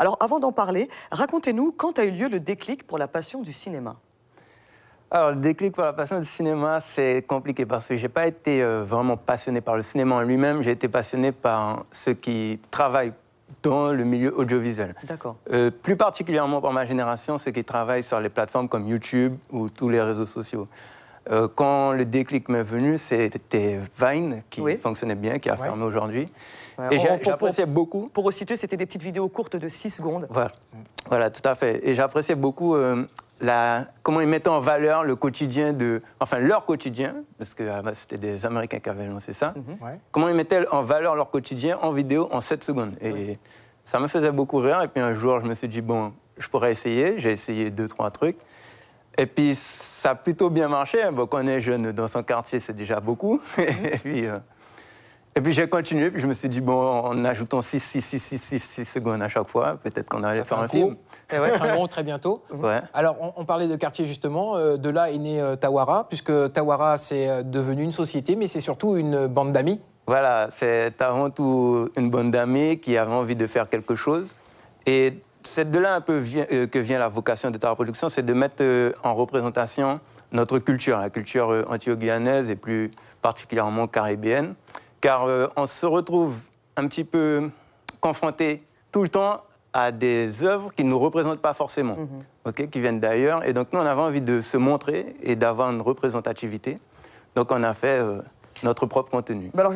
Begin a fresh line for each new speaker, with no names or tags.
Alors, avant d'en parler, racontez-nous quand a eu lieu le déclic pour la passion du cinéma.
Alors, le déclic pour la passion du cinéma, c'est compliqué parce que je n'ai pas été vraiment passionné par le cinéma en lui-même. J'ai été passionné par ceux qui travaillent dans le milieu audiovisuel.
D'accord.
Plus particulièrement pour ma génération, ceux qui travaillent sur les plateformes comme YouTube ou tous les réseaux sociaux. Quand le déclic m'est venu, c'était Vine qui fonctionnait bien, qui a fermé aujourd'hui.
Ouais,
et j'appréciais beaucoup.
Pour resituer, c'était des petites vidéos courtes de 6 secondes.
Voilà, tout à fait. Et j'appréciais beaucoup comment ils mettaient en valeur le quotidien leur quotidien, parce que c'était des Américains qui avaient lancé ça. Comment ils mettaient en valeur leur quotidien en vidéo en 7 secondes. Et ça me faisait beaucoup rire. Et puis un jour, je me suis dit, bon, je pourrais essayer. J'ai essayé 2-3 trucs. Et puis, ça a plutôt bien marché. Bon, quand on est jeune dans son quartier, c'est déjà beaucoup. Et puis, j'ai continué. Puis, je me suis dit, bon, en ajoutant 6 secondes à chaque fois, peut-être qu'on allait faire un film.
Et un gros très bientôt. Alors, on parlait de quartier, justement. De là est né Tawara, puisque Tawara, c'est devenu une société, mais c'est surtout une bande d'amis.
Voilà, c'est avant tout une bande d'amis qui avaient envie de faire quelque chose. Et c'est de là un peu que vient la vocation de Tawara Production, c'est de mettre en représentation notre culture, la culture antilo-guyanaise et plus particulièrement caribéenne. Car on se retrouve un petit peu confronté tout le temps à des œuvres qui ne nous représentent pas forcément, qui viennent d'ailleurs. Et donc, nous, on avait envie de se montrer et d'avoir une représentativité. Donc, on a fait notre propre contenu.
Alors